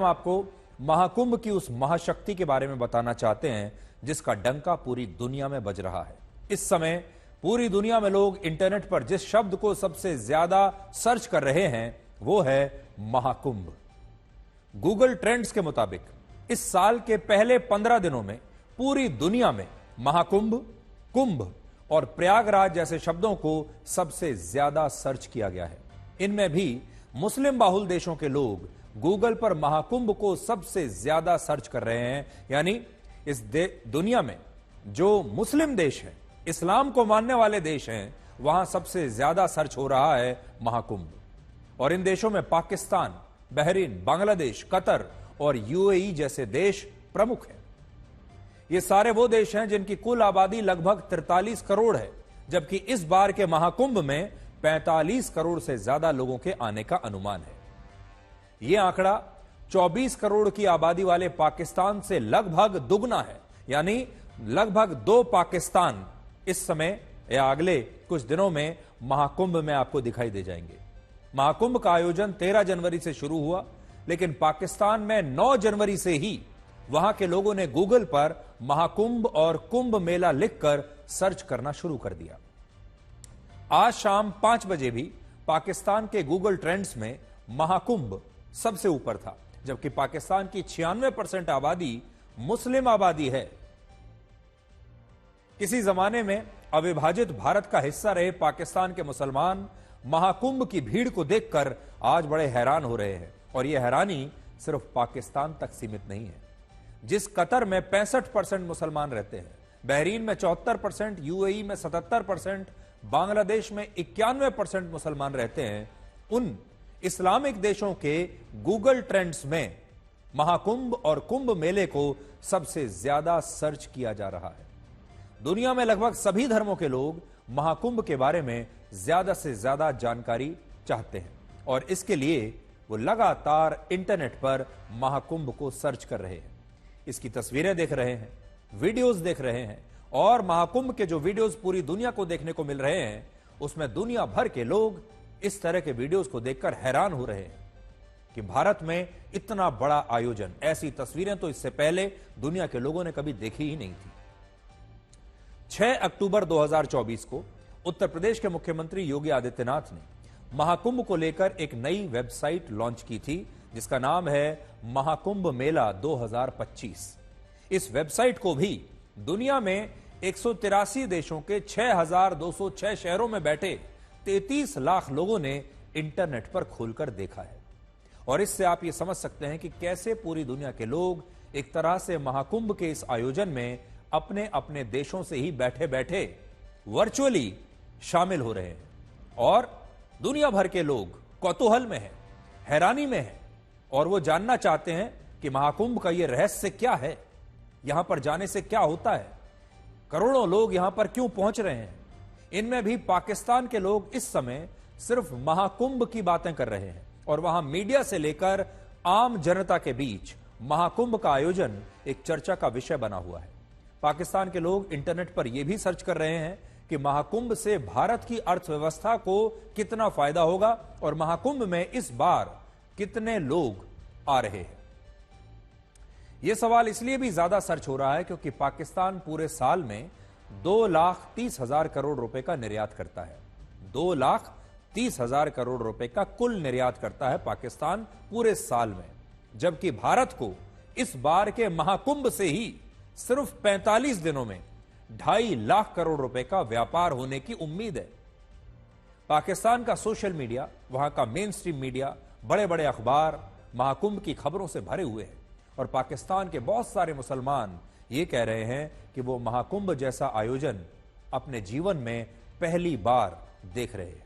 हम आपको महाकुंभ की उस महाशक्ति के बारे में बताना चाहते हैं जिसका डंका पूरी दुनिया में बज रहा है। इस समय पूरी दुनिया में लोग इंटरनेट पर जिस शब्द को सबसे ज्यादा सर्च कर रहे हैं वो है महाकुंभ। गूगल ट्रेंड्स के मुताबिक इस साल के पहले 15 दिनों में पूरी दुनिया में महाकुंभ, कुंभ और प्रयागराज जैसे शब्दों को सबसे ज्यादा सर्च किया गया है। इनमें भी मुस्लिम बाहुल देशों के लोग गूगल पर महाकुंभ को सबसे ज्यादा सर्च कर रहे हैं। यानी इस दुनिया में जो मुस्लिम देश है, इस्लाम को मानने वाले देश हैं, वहां सबसे ज्यादा सर्च हो रहा है महाकुंभ। और इन देशों में पाकिस्तान, बहरीन, बांग्लादेश, कतर और यूएई जैसे देश प्रमुख हैं। ये सारे वो देश हैं जिनकी कुल आबादी लगभग 43 करोड़ है, जबकि इस बार के महाकुंभ में 45 करोड़ से ज्यादा लोगों के आने का अनुमान है। यह आंकड़ा 24 करोड़ की आबादी वाले पाकिस्तान से लगभग दुगना है। यानी लगभग 2 पाकिस्तान इस समय या अगले कुछ दिनों में महाकुंभ में आपको दिखाई दे जाएंगे। महाकुंभ का आयोजन 13 जनवरी से शुरू हुआ, लेकिन पाकिस्तान में 9 जनवरी से ही वहां के लोगों ने गूगल पर महाकुंभ और कुंभ मेला लिखकर सर्च करना शुरू कर दिया। आज शाम 5 बजे भी पाकिस्तान के गूगल ट्रेंड्स में महाकुंभ सबसे ऊपर था, जबकि पाकिस्तान की 96% आबादी मुस्लिम आबादी है। किसी जमाने में अविभाजित भारत का हिस्सा रहे पाकिस्तान के मुसलमान महाकुंभ की भीड़ को देखकर आज बड़े हैरान हो रहे हैं। और यह हैरानी सिर्फ पाकिस्तान तक सीमित नहीं है। जिस कतर में 65% मुसलमान रहते हैं, बहरीन में 74%, यूएई में 77%, बांग्लादेश में 91% मुसलमान रहते हैं, उन इस्लामिक देशों के गूगल ट्रेंड्स में महाकुंभ और कुंभ मेले को सबसे ज्यादा सर्च किया जा रहा है। दुनिया में लगभग सभी धर्मों के लोग महाकुंभ के बारे में ज्यादा से ज्यादा जानकारी चाहते हैं और इसके लिए वो लगातार इंटरनेट पर महाकुंभ को सर्च कर रहे हैं। इसकी तस्वीरें देख रहे हैं, वीडियोस देख रहे हैं और महाकुंभ के जो वीडियोस पूरी दुनिया को देखने को मिल रहे हैं उसमें दुनिया भर के लोग इस तरह के वीडियोस को देखकर हैरान हो रहे हैं कि भारत में इतना बड़ा आयोजन, ऐसी तस्वीरें तो इससे पहले दुनिया के लोगों ने कभी देखी ही नहीं थी। 6 अक्टूबर 2024 को उत्तर प्रदेश के मुख्यमंत्री योगी आदित्यनाथ ने महाकुंभ को लेकर एक नई वेबसाइट लॉन्च की थी जिसका नाम है महाकुंभ मेला 2025। इस वेबसाइट को भी दुनिया में 183 देशों के 6,206 शहरों में बैठे 33 लाख लोगों ने इंटरनेट पर खोलकर देखा है। और इससे आप ये समझ सकते हैं कि कैसे पूरी दुनिया के लोग एक तरह से महाकुंभ के इस आयोजन में अपने अपने देशों से ही बैठे बैठे वर्चुअली शामिल हो रहे हैं। और दुनिया भर के लोग कौतूहल में हैं, हैरानी में हैं और वो जानना चाहते हैं कि महाकुंभ का ये रहस्य क्या है, यहां पर जाने से क्या होता है, करोड़ों लोग यहां पर क्यों पहुंच रहे हैं। इनमें भी पाकिस्तान के लोग इस समय सिर्फ महाकुंभ की बातें कर रहे हैं और वहां मीडिया से लेकर आम जनता के बीच महाकुंभ का आयोजन एक चर्चा का विषय बना हुआ है। पाकिस्तान के लोग इंटरनेट पर यह भी सर्च कर रहे हैं कि महाकुंभ से भारत की अर्थव्यवस्था को कितना फायदा होगा और महाकुंभ में इस बार कितने लोग आ रहे हैं। यह सवाल इसलिए भी ज्यादा सर्च हो रहा है क्योंकि पाकिस्तान पूरे साल में 2,30,000 करोड़ रुपए का निर्यात करता है। 2,30,000 करोड़ रुपए का कुल निर्यात करता है पाकिस्तान पूरे साल में, जबकि भारत को इस बार के महाकुंभ से ही सिर्फ 45 दिनों में 2.5 लाख करोड़ रुपए का व्यापार होने की उम्मीद है। पाकिस्तान का सोशल मीडिया, वहां का मेन स्ट्रीम मीडिया, बड़े बड़े अखबार महाकुंभ की खबरों से भरे हुए हैं और पाकिस्तान के बहुत सारे मुसलमान ये कह रहे हैं कि वो महाकुंभ जैसा आयोजन अपने जीवन में पहली बार देख रहे हैं।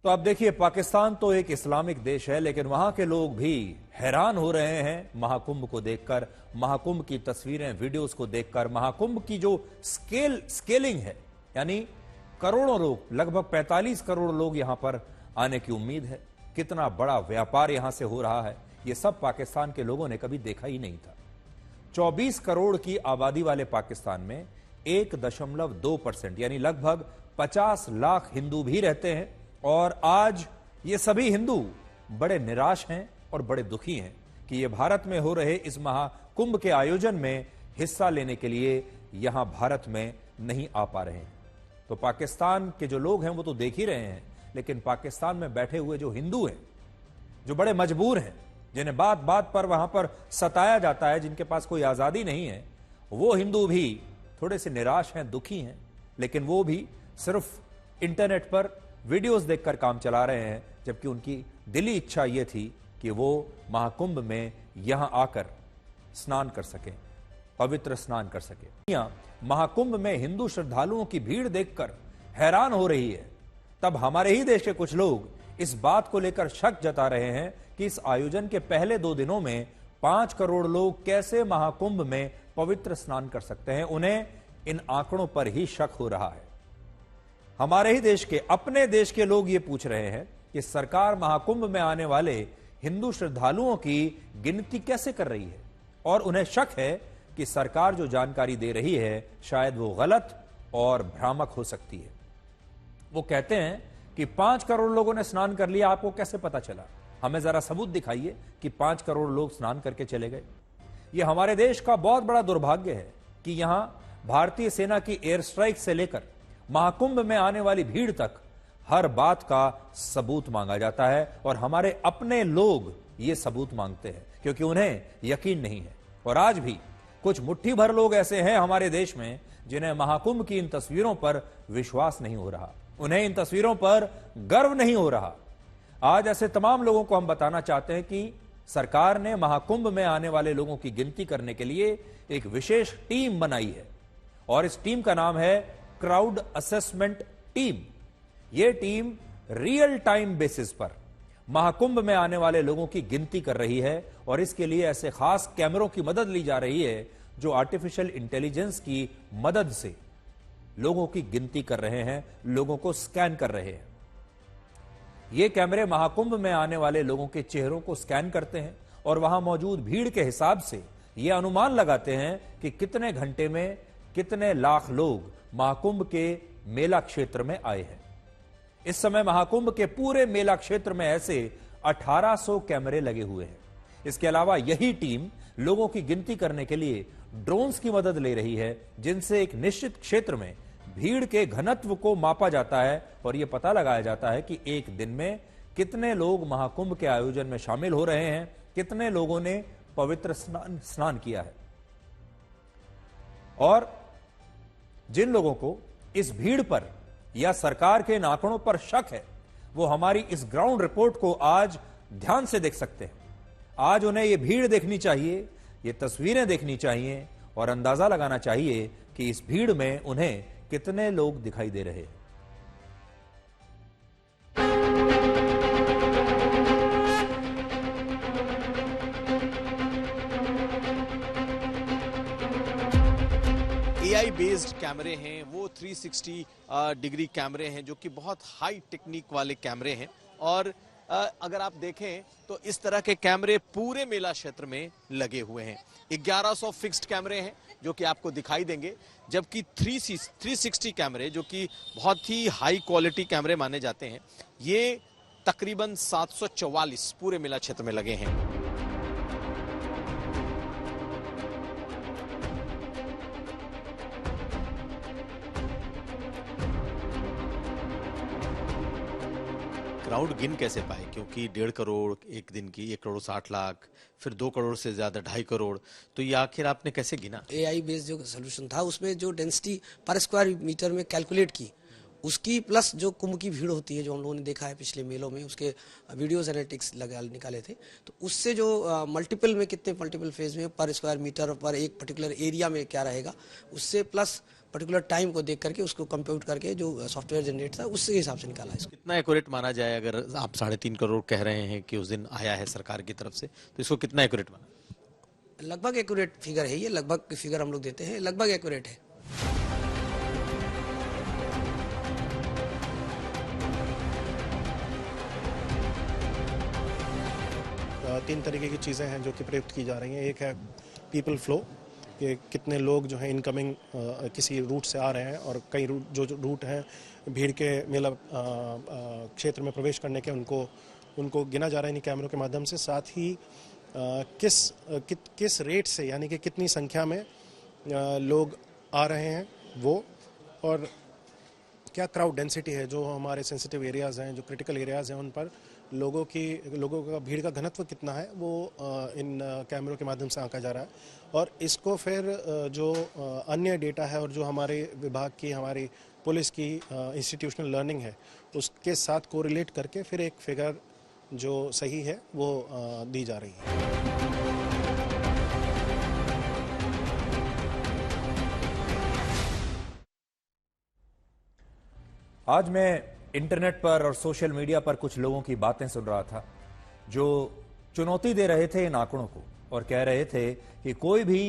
तो अब देखिए, पाकिस्तान तो एक इस्लामिक देश है, लेकिन वहां के लोग भी हैरान हो रहे हैं महाकुंभ को देखकर, महाकुंभ की तस्वीरें, वीडियोस को देखकर। महाकुंभ की जो स्केलिंग है, यानी करोड़ों लोग, लगभग 45 करोड़ लोग यहां पर आने की उम्मीद है। कितना बड़ा व्यापार यहां से हो रहा है, यह सब पाकिस्तान के लोगों ने कभी देखा ही नहीं था। 24 करोड़ की आबादी वाले पाकिस्तान में 1.2% यानी लगभग 50 लाख हिंदू भी रहते हैं और आज ये सभी हिंदू बड़े निराश हैं और बड़े दुखी हैं कि ये भारत में हो रहे इस महाकुंभ के आयोजन में हिस्सा लेने के लिए यहां भारत में नहीं आ पा रहे हैं। तो पाकिस्तान के जो लोग हैं वो तो देख ही रहे हैं, लेकिन पाकिस्तान में बैठे हुए जो हिंदू हैं, जो बड़े मजबूर हैं, जिन्हें बात बात पर वहां पर सताया जाता है, जिनके पास कोई आजादी नहीं है, वो हिंदू भी थोड़े से निराश हैं, दुखी हैं, लेकिन वो भी सिर्फ इंटरनेट पर वीडियोस देखकर काम चला रहे हैं, जबकि उनकी दिली इच्छा ये थी कि वो महाकुंभ में यहां आकर स्नान कर सकें, पवित्र स्नान कर सकें। महाकुंभ में हिंदू श्रद्धालुओं की भीड़ देखकर हैरान हो रही है। तब हमारे ही देश के कुछ लोग इस बात को लेकर शक जता रहे हैं कि इस आयोजन के पहले 2 दिनों में 5 करोड़ लोग कैसे महाकुंभ में पवित्र स्नान कर सकते हैं। उन्हें इन आंकड़ों पर ही शक हो रहा है। हमारे ही देश के, अपने देश के लोग ये पूछ रहे हैं कि सरकार महाकुंभ में आने वाले हिंदू श्रद्धालुओं की गिनती कैसे कर रही है, और उन्हें शक है कि सरकार जो जानकारी दे रही है शायद वो गलत और भ्रामक हो सकती है। वो कहते हैं कि 5 करोड़ लोगों ने स्नान कर लिया, आपको कैसे पता चला? हमें जरा सबूत दिखाइए कि 5 करोड़ लोग स्नान करके चले गए। यह हमारे देश का बहुत बड़ा दुर्भाग्य है कि यहां भारतीय सेना की एयर स्ट्राइक से लेकर महाकुंभ में आने वाली भीड़ तक हर बात का सबूत मांगा जाता है, और हमारे अपने लोग ये सबूत मांगते हैं क्योंकि उन्हें यकीन नहीं है। और आज भी कुछ मुट्ठी भर लोग ऐसे हैं हमारे देश में जिन्हें महाकुंभ की इन तस्वीरों पर विश्वास नहीं हो रहा, उन्हें इन तस्वीरों पर गर्व नहीं हो रहा। आज ऐसे तमाम लोगों को हम बताना चाहते हैं कि सरकार ने महाकुंभ में आने वाले लोगों की गिनती करने के लिए एक विशेष टीम बनाई है, और इस टीम का नाम है क्राउड असेसमेंट टीम। यह टीम रियल टाइम बेसिस पर महाकुंभ में आने वाले लोगों की गिनती कर रही है, और इसके लिए ऐसे खास कैमरों की मदद ली जा रही है जो आर्टिफिशियल इंटेलिजेंस की मदद से लोगों की गिनती कर रहे हैं, लोगों को स्कैन कर रहे हैं। ये कैमरे महाकुंभ में आने वाले लोगों के चेहरों को स्कैन करते हैं और वहां मौजूद भीड़ के हिसाब से यह अनुमान लगाते हैं कि कितने घंटे में कितने लाख लोग महाकुंभ के मेला क्षेत्र में आए हैं। इस समय महाकुंभ के पूरे मेला क्षेत्र में ऐसे 1800 कैमरे लगे हुए हैं। इसके अलावा यही टीम लोगों की गिनती करने के लिए ड्रोन्स की मदद ले रही है, जिनसे एक निश्चित क्षेत्र में भीड़ के घनत्व को मापा जाता है और यह पता लगाया जाता है कि एक दिन में कितने लोग महाकुंभ के आयोजन में शामिल हो रहे हैं, कितने लोगों ने पवित्र स्नान किया है। और जिन लोगों को इस भीड़ पर या सरकार के इन आंकड़ों पर शक है, वो हमारी इस ग्राउंड रिपोर्ट को आज ध्यान से देख सकते हैं। आज उन्हें ये भीड़ देखनी चाहिए, ये तस्वीरें देखनी चाहिए और अंदाजा लगाना चाहिए कि इस भीड़ में उन्हें कितने लोग दिखाई दे रहे हैं। AI बेस्ड कैमरे हैं, वो 360 डिग्री कैमरे हैं जो कि बहुत हाई टेक्निक वाले कैमरे हैं। और अगर आप देखें तो इस तरह के कैमरे पूरे मेला क्षेत्र में लगे हुए हैं। 1100 फिक्स्ड कैमरे हैं जो कि आपको दिखाई देंगे, जबकि 360 कैमरे जो कि बहुत ही हाई क्वालिटी कैमरे माने जाते हैं, ये तकरीबन 744 पूरे मेला क्षेत्र में लगे हैं। क्राउड गिन कैसे पाए, क्योंकि 1.5 करोड़ एक दिन की, 1 करोड़ 60 लाख, फिर 2 करोड़ से ज्यादा 2.5 करोड़, तो ये आखिर आपने कैसे गिना? AI बेस्ड जो सोल्यूशन था उसमें जो डेंसिटी पर स्क्वायर मीटर में कैलकुलेट की, उसकी प्लस जो कुंभ की भीड़ होती है जो हम लोगों ने देखा है पिछले मेलों में, उसके वीडियोस एनालिटिक्स निकाले थे, तो उससे जो मल्टीपल में कितने मल्टीपल फेज में पर स्क्वायर मीटर पर एक पर्टिकुलर एरिया में क्या रहेगा, उससे प्लस पर्टिकुलर टाइम को देख करके उसको कंप्यूट करके जो सॉफ्टवेयर जनरेट था उसके हिसाब से निकाला है। कितना एक्यूरेट माना जाए? अगर आप 3.5 करोड़ कह रहे हैं कि उस दिन आया है सरकार की तरफ से, तो इसको कितना एक्यूरेट माना? लगभग एक्यूरेट फिगर है ये, लगभग फिगर हम लोग देते हैं, लगभग एक्यूरेट है। तीन तरीके की चीज़ें हैं जो कि प्रयुक्त की जा रही हैं। एक है पीपल फ्लो, कि कितने लोग जो हैं इनकमिंग किसी रूट से आ रहे हैं, और कई रूट जो रूट हैं भीड़ के मेला क्षेत्र में प्रवेश करने के, उनको गिना जा रहा है इन कैमरों के माध्यम से। साथ ही किस रेट से, यानी कि कितनी संख्या में लोग आ रहे हैं वो, और क्या क्राउड डेंसिटी है, जो हमारे सेंसिटिव एरियाज़ हैं, जो क्रिटिकल एरियाज़ हैं, उन पर लोगों का भीड़ का घनत्व कितना है, वो इन कैमरों के माध्यम से आंका जा रहा है। और इसको फिर जो अन्य डेटा है और जो हमारे विभाग की, हमारी पुलिस की इंस्टीट्यूशनल लर्निंग है, उसके साथ कोरिलेट करके फिर एक फिगर जो सही है वो दी जा रही है। आज मैं इंटरनेट पर और सोशल मीडिया पर कुछ लोगों की बातें सुन रहा था जो चुनौती दे रहे थे इन आंकड़ों को और कह रहे थे कि कोई भी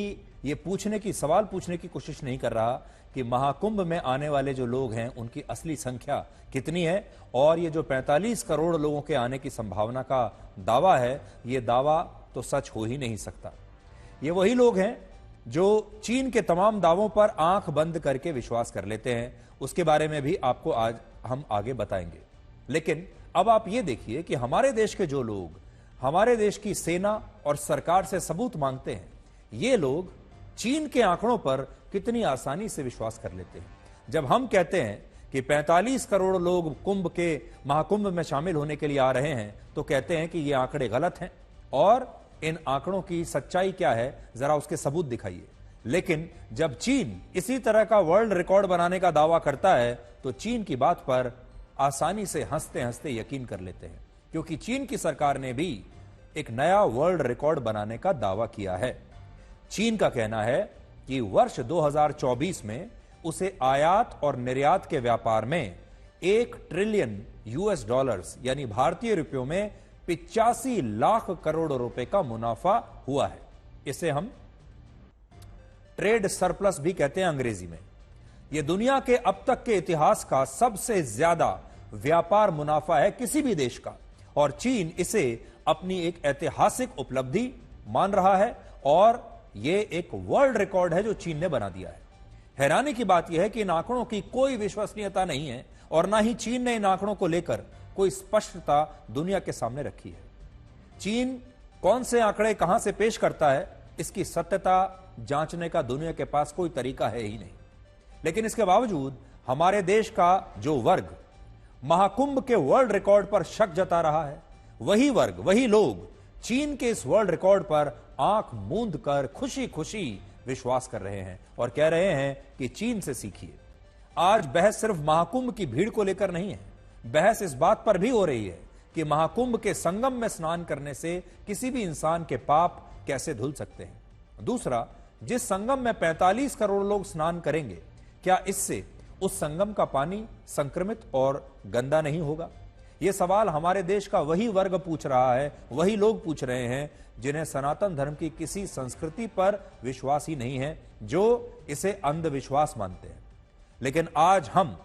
ये सवाल पूछने की कोशिश नहीं कर रहा कि महाकुंभ में आने वाले जो लोग हैं उनकी असली संख्या कितनी है, और ये जो 45 करोड़ लोगों के आने की संभावना का दावा है, ये दावा तो सच हो ही नहीं सकता। ये वही लोग हैं जो चीन के तमाम दावों पर आंख बंद करके विश्वास कर लेते हैं। उसके बारे में भी आपको आज हम आगे बताएंगे। लेकिन अब आप ये देखिए कि हमारे देश के जो लोग हमारे देश की सेना और सरकार से सबूत मांगते हैं, ये लोग चीन के आंकड़ों पर कितनी आसानी से विश्वास कर लेते हैं। जब हम कहते हैं कि 45 करोड़ लोग महाकुंभ में शामिल होने के लिए आ रहे हैं, तो कहते हैं कि ये आंकड़े गलत हैं और इन आंकड़ों की सच्चाई क्या है, जरा उसके सबूत दिखाइए। लेकिन जब चीन इसी तरह का वर्ल्ड रिकॉर्ड बनाने का दावा करता है, तो चीन की बात पर आसानी से हंसते हंसते यकीन कर लेते हैं, क्योंकि चीन की सरकार ने भी एक नया वर्ल्ड रिकॉर्ड बनाने का दावा किया है। चीन का कहना है कि वर्ष 2024 में उसे आयात और निर्यात के व्यापार में 1 ट्रिलियन US डॉलर्स यानी भारतीय रुपयों में 85 लाख करोड़ रुपए का मुनाफा हुआ है। इसे हम ट्रेड सरप्लस भी कहते हैं अंग्रेजी में। यह दुनिया के अब तक के इतिहास का सबसे ज्यादा व्यापार मुनाफा है किसी भी देश का, और चीन इसे अपनी एक ऐतिहासिक उपलब्धि मान रहा है और यह एक वर्ल्ड रिकॉर्ड है जो चीन ने बना दिया है। हैरानी की बात यह है कि इन आंकड़ों की कोई विश्वसनीयता नहीं है और ना ही चीन ने इन आंकड़ों को लेकर कोई स्पष्टता दुनिया के सामने रखी है। चीन कौन से आंकड़े कहां से पेश करता है, इसकी सत्यता जांचने का दुनिया के पास कोई तरीका है ही नहीं। लेकिन इसके बावजूद हमारे देश का जो वर्ग महाकुंभ के वर्ल्ड रिकॉर्ड पर शक जता रहा है, वही वर्ग, वही लोग चीन के इस वर्ल्ड रिकॉर्ड पर आंख मूंद कर खुशी खुशी विश्वास कर रहे हैं और कह रहे हैं कि चीन से सीखिए। आज बहस सिर्फ महाकुंभ की भीड़ को लेकर नहीं है, बहस इस बात पर भी हो रही है कि महाकुंभ के संगम में स्नान करने से किसी भी इंसान के पाप कैसे धुल सकते हैं। दूसरा, जिस संगम में 45 करोड़ लोग स्नान करेंगे, क्या इससे उस संगम का पानी संक्रमित और गंदा नहीं होगा? यह सवाल हमारे देश का वही वर्ग पूछ रहा है, वही लोग पूछ रहे हैं जिन्हें सनातन धर्म की किसी संस्कृति पर विश्वास ही नहीं है, जो इसे अंधविश्वास मानते हैं। लेकिन आज हम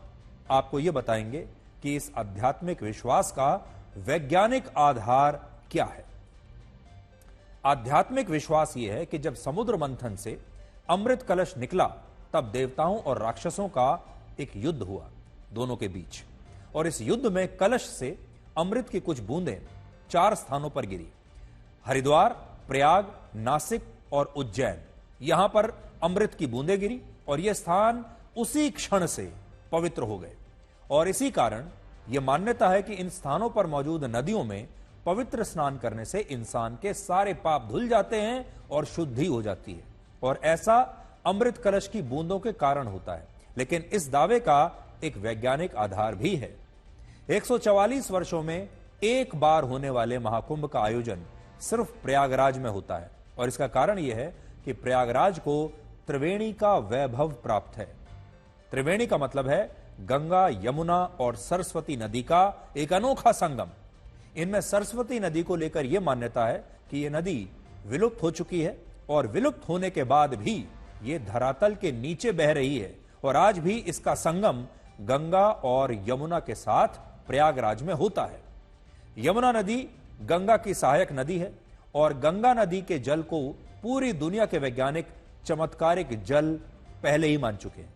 आपको यह बताएंगे कि इस आध्यात्मिक विश्वास का वैज्ञानिक आधार क्या है। आध्यात्मिक विश्वास यह है कि जब समुद्र मंथन से अमृत कलश निकला, तब देवताओं और राक्षसों का एक युद्ध हुआ दोनों के बीच, और इस युद्ध में कलश से अमृत की कुछ बूंदें 4 स्थानों पर गिरी। हरिद्वार, प्रयाग, नासिक और उज्जैन, यहां पर अमृत की बूंदें गिरी और यह स्थान उसी क्षण से पवित्र हो गए। और इसी कारण यह मान्यता है कि इन स्थानों पर मौजूद नदियों में पवित्र स्नान करने से इंसान के सारे पाप धुल जाते हैं और शुद्धि हो जाती है, और ऐसा अमृत कलश की बूंदों के कारण होता है। लेकिन इस दावे का एक वैज्ञानिक आधार भी है। 144 वर्षों में एक बार होने वाले महाकुंभ का आयोजन सिर्फ प्रयागराज में होता है, और इसका कारण यह है कि प्रयागराज को त्रिवेणी का वैभव प्राप्त है। त्रिवेणी का मतलब है गंगा, यमुना और सरस्वती नदी का एक अनोखा संगम। इनमें सरस्वती नदी को लेकर यह मान्यता है कि यह नदी विलुप्त हो चुकी है, और विलुप्त होने के बाद भी यह धरातल के नीचे बह रही है, और आज भी इसका संगम गंगा और यमुना के साथ प्रयागराज में होता है। यमुना नदी गंगा की सहायक नदी है, और गंगा नदी के जल को पूरी दुनिया के वैज्ञानिक चमत्कारिक जल पहले ही मान चुके हैं।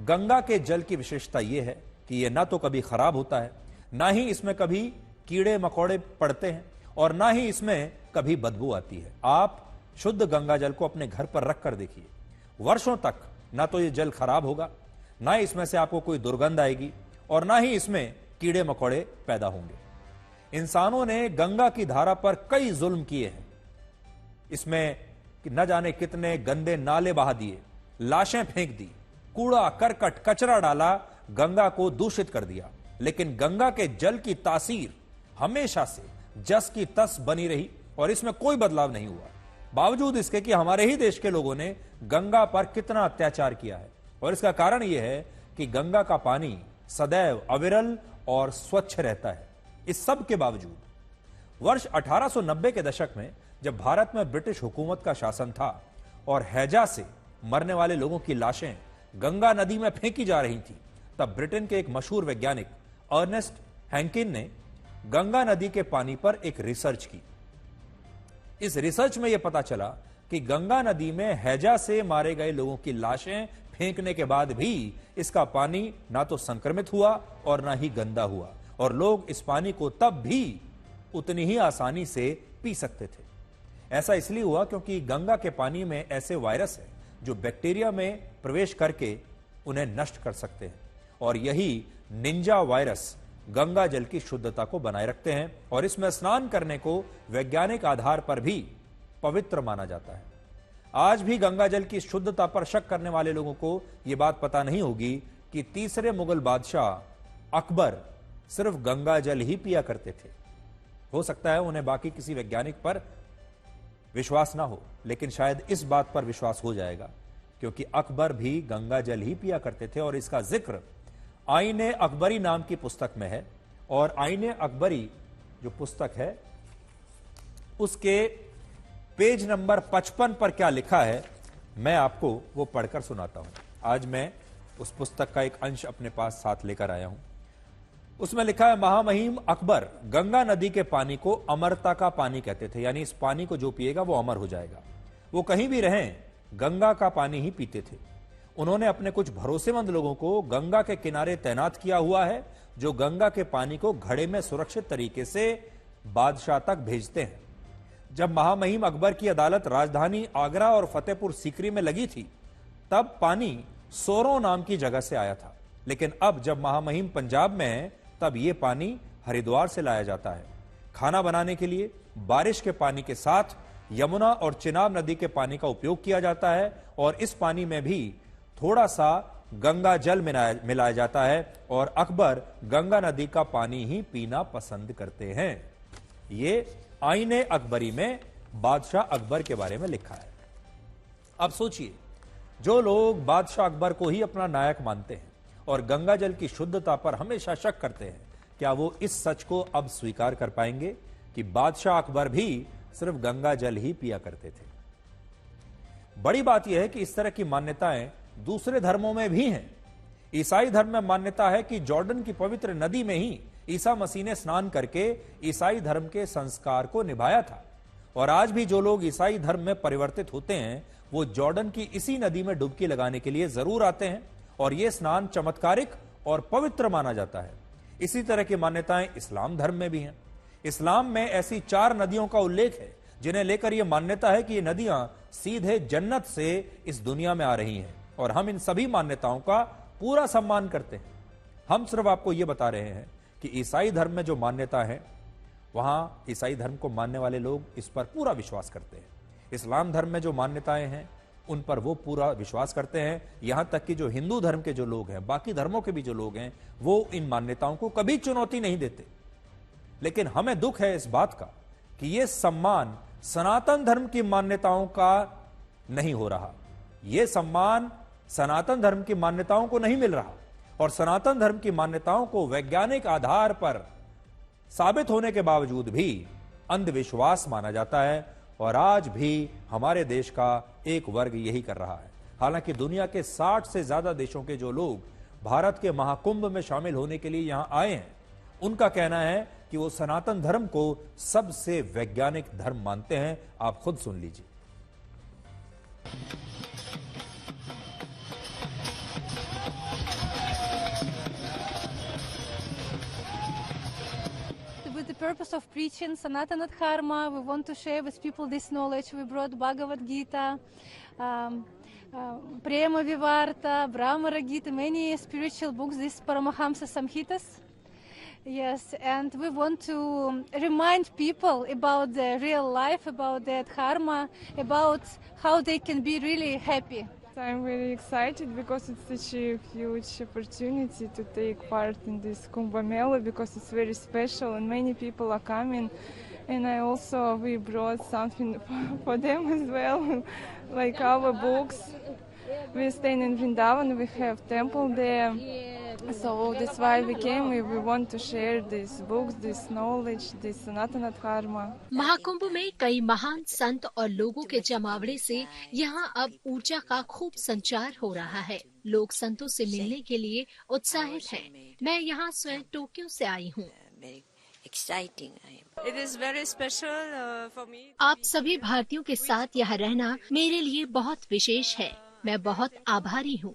गंगा के जल की विशेषता यह है कि यह ना तो कभी खराब होता है, ना ही इसमें कभी कीड़े मकोड़े पड़ते हैं, और ना ही इसमें कभी बदबू आती है। आप शुद्ध गंगा जल को अपने घर पर रख कर देखिए, वर्षों तक ना तो ये जल खराब होगा, ना ही इसमें से आपको कोई दुर्गंध आएगी, और ना ही इसमें कीड़े मकोड़े पैदा होंगे। इंसानों ने गंगा की धारा पर कई जुल्म किए हैं। इसमें न जाने कितने गंदे नाले बहा दिए, लाशें फेंक दी, कूड़ा करकट कचरा डाला, गंगा को दूषित कर दिया। लेकिन गंगा के जल की तासीर हमेशा से जस की तस बनी रही और इसमें कोई बदलाव नहीं हुआ, बावजूद इसके कि हमारे ही देश के लोगों ने गंगा पर कितना अत्याचार किया है। और इसका कारण यह है कि गंगा का पानी सदैव अविरल और स्वच्छ रहता है। इस सब के बावजूद वर्ष 1890 के दशक में जब भारत में ब्रिटिश हुकूमत का शासन था और हैजा से मरने वाले लोगों की लाशें गंगा नदी में फेंकी जा रही थी, तब ब्रिटेन के एक मशहूर वैज्ञानिक अर्नेस्ट हैंकिन ने गंगा नदी के पानी पर एक रिसर्च की। इस रिसर्च में यह पता चला कि गंगा नदी में हैजा से मारे गए लोगों की लाशें फेंकने के बाद भी इसका पानी ना तो संक्रमित हुआ और ना ही गंदा हुआ, और लोग इस पानी को तब भी उतनी ही आसानी से पी सकते थे। ऐसा इसलिए हुआ क्योंकि गंगा के पानी में ऐसे वायरस है जो बैक्टीरिया में प्रवेश करके उन्हें नष्ट कर सकते हैं, और यही निंजा वायरस गंगा जल की शुद्धता को बनाए रखते हैं और इसमें स्नान करने को वैज्ञानिक आधार पर भी पवित्र माना जाता है। आज भी गंगा जल की शुद्धता पर शक करने वाले लोगों को यह बात पता नहीं होगी कि तीसरे मुगल बादशाह अकबर सिर्फ गंगा जल ही पिया करते थे। हो सकता है उन्हें बाकी किसी वैज्ञानिक पर विश्वास ना हो, लेकिन शायद इस बात पर विश्वास हो जाएगा क्योंकि अकबर भी गंगा जल ही पिया करते थे, और इसका जिक्र आईने अकबरी नाम की पुस्तक में है। और आईने अकबरी जो पुस्तक है उसके पेज नंबर 55 पर क्या लिखा है, मैं आपको वो पढ़कर सुनाता हूं। आज मैं उस पुस्तक का एक अंश अपने पास साथ लेकर आया हूं। उसमें लिखा है, महामहिम अकबर गंगा नदी के पानी को अमरता का पानी कहते थे, यानी इस पानी को जो पिएगा वो अमर हो जाएगा। वो कहीं भी रहें गंगा का पानी ही पीते थे। उन्होंने अपने कुछ भरोसेमंद लोगों को गंगा के किनारे तैनात किया हुआ है जो गंगा के पानी को घड़े में सुरक्षित तरीके से बादशाह तक भेजते हैं। जब महामहिम अकबर की अदालत राजधानी आगरा और फतेहपुर सीकरी में लगी थी तब पानी सोरों नाम की जगह से आया था, लेकिन अब जब महामहिम पंजाब में है तब यह पानी हरिद्वार से लाया जाता है। खाना बनाने के लिए बारिश के पानी के साथ यमुना और चिनाब नदी के पानी का उपयोग किया जाता है, और इस पानी में भी थोड़ा सा गंगा जल मिलाया जाता है, और अकबर गंगा नदी का पानी ही पीना पसंद करते हैं। ये आईने अकबरी में बादशाह अकबर के बारे में लिखा है। अब सोचिए, जो लोग बादशाह अकबर को ही अपना नायक मानते हैं और गंगा जल की शुद्धता पर हमेशा शक करते हैं, क्या वो इस सच को अब स्वीकार कर पाएंगे कि बादशाह अकबर भी सिर्फ गंगा जल ही पिया करते थे? बड़ी बात यह है कि इस तरह की मान्यताएं दूसरे धर्मों में भी हैं। ईसाई धर्म में मान्यता है कि जॉर्डन की पवित्र नदी में ही ईसा मसीह ने स्नान करके ईसाई धर्म के संस्कार को निभाया था, और आज भी जो लोग ईसाई धर्म में परिवर्तित होते हैं वो जॉर्डन की इसी नदी में डुबकी लगाने के लिए जरूर आते हैं, और यह स्नान चमत्कारिक और पवित्र माना जाता है। इसी तरह की मान्यताएं इस्लाम धर्म में भी हैं। इस्लाम में ऐसी 4 नदियों का उल्लेख है जिन्हें लेकर यह मान्यता है कि ये नदियां सीधे जन्नत से इस दुनिया में आ रही हैं, और हम इन सभी मान्यताओं का पूरा सम्मान करते हैं। हम सिर्फ आपको यह बता रहे हैं कि ईसाई धर्म में जो मान्यता है वहां ईसाई धर्म को मानने वाले लोग इस पर पूरा विश्वास करते हैं। इस्लाम धर्म में जो मान्यताएं हैं उन पर वो पूरा विश्वास करते हैं। यहां तक कि जो हिंदू धर्म के जो लोग हैं, बाकी धर्मों के भी जो लोग हैं, वो इन मान्यताओं को कभी चुनौती नहीं देते। लेकिन हमें दुख है इस बात का कि यह सम्मान सनातन धर्म की मान्यताओं का नहीं हो रहा। यह सम्मान सनातन धर्म की मान्यताओं को नहीं मिल रहा, और सनातन धर्म की मान्यताओं को वैज्ञानिक आधार पर साबित होने के बावजूद भी अंधविश्वास माना जाता है, और आज भी हमारे देश का एक वर्ग यही कर रहा है। हालांकि दुनिया के 60 से ज्यादा देशों के जो लोग भारत के महाकुंभ में शामिल होने के लिए यहां आए हैं, उनका कहना है कि वो सनातन धर्म को सबसे वैज्ञानिक धर्म मानते हैं। आप खुद सुन लीजिए। With the purpose of preaching Sanatana Dharma. We want to share with people this knowledge. We brought Bhagavad Gita, Prema Vivarta, Brahmara Gita, many spiritual books, these Paramahamsa Samhitas. Yes, and we want to remind people about the real life, about the dharma, about how they can be really happy. I'm very excited because it's such a huge opportunity to take part in this Kumbh Mela because it's very special and many people are coming. And we brought something for them as well, like our books. We're staying in Vrindavan, we have temple there. So that's why we came. We want to share these books, this knowledge, this Sanatana Dharma. Mahakumbh में कई महान संत और लोगों के जमावड़े से यहाँ अब ऊर्जा का खूब संचार हो रहा है। लोग संतों से मिलने के लिए उत्साहित हैं। मैं यहाँ स्वयं टोक्यो से आई हूँ। It is very special for me. आप सभी भारतीयों के साथ यहाँ रहना मेरे लिए बहुत विशेष है। मैं बहुत आभारी हूँ।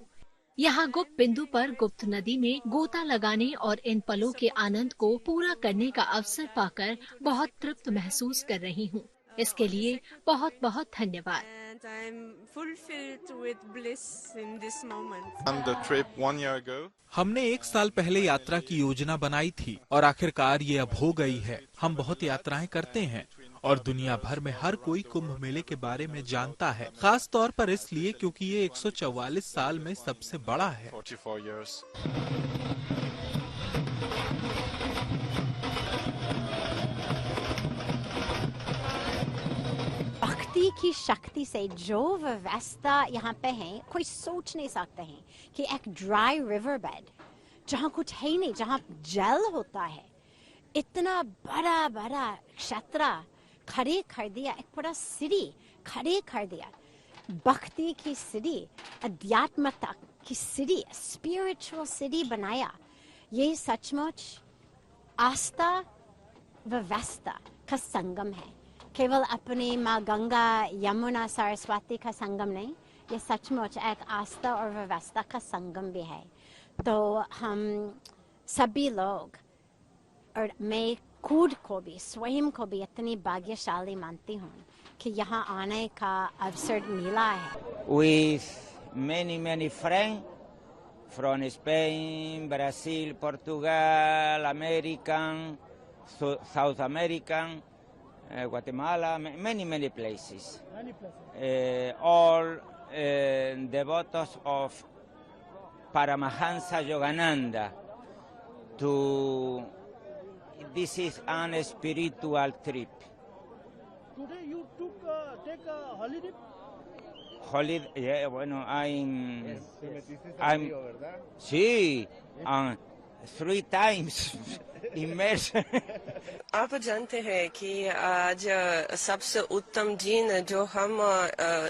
यहाँ गुप्त बिंदु पर गुप्त नदी में गोता लगाने और इन पलों के आनंद को पूरा करने का अवसर पाकर बहुत तृप्त महसूस कर रही हूँ। इसके लिए बहुत बहुत धन्यवाद। And I'm fulfilled with bliss in this moment. On the trip 1 year ago. हमने 1 साल पहले यात्रा की योजना बनाई थी और आखिरकार ये अब हो गई है। हम बहुत यात्राएं करते हैं और दुनिया भर में हर कोई कुंभ मेले के बारे में जानता है, खास तौर पर इसलिए क्योंकि ये 144 साल में सबसे बड़ा है। 44 years. भक्ति की शक्ति से जो व्यवस्था यहाँ पे है, कोई सोच नहीं सकते हैं कि एक ड्राई रिवर बेड जहाँ कुछ है नहीं, जहाँ जल होता है, इतना बड़ा बड़ा क्षेत्र खड़े कर दिया, एक पूरा सिटी खड़े कर दिया। भक्ति की सिटी, अध्यात्मता की सिटी, स्पिरिचुअल सिटी बनाया। ये सचमुच आस्था व्यवस्था का संगम है। केवल अपनी माँ गंगा यमुना सरस्वती का संगम नहीं, ये सचमुच एक आस्था और व्यवस्था का संगम भी है। तो हम सभी लोग और मैं खुद को भी, स्वयं को भी इतनी भाग्यशाली मानती हूँ कि यहाँ आने का अवसर मिला है। With many friends from Spain, Brazil, Portugal, American, South American, Guatemala, many places. All devotees of Paramahansa Yogananda. This is a spiritual trip. Today you take a holiday? Holiday, yeah, bueno, I'm sí, 3 times immersed. आप जानते हैं कि आज सबसे उत्तम दिन जो हम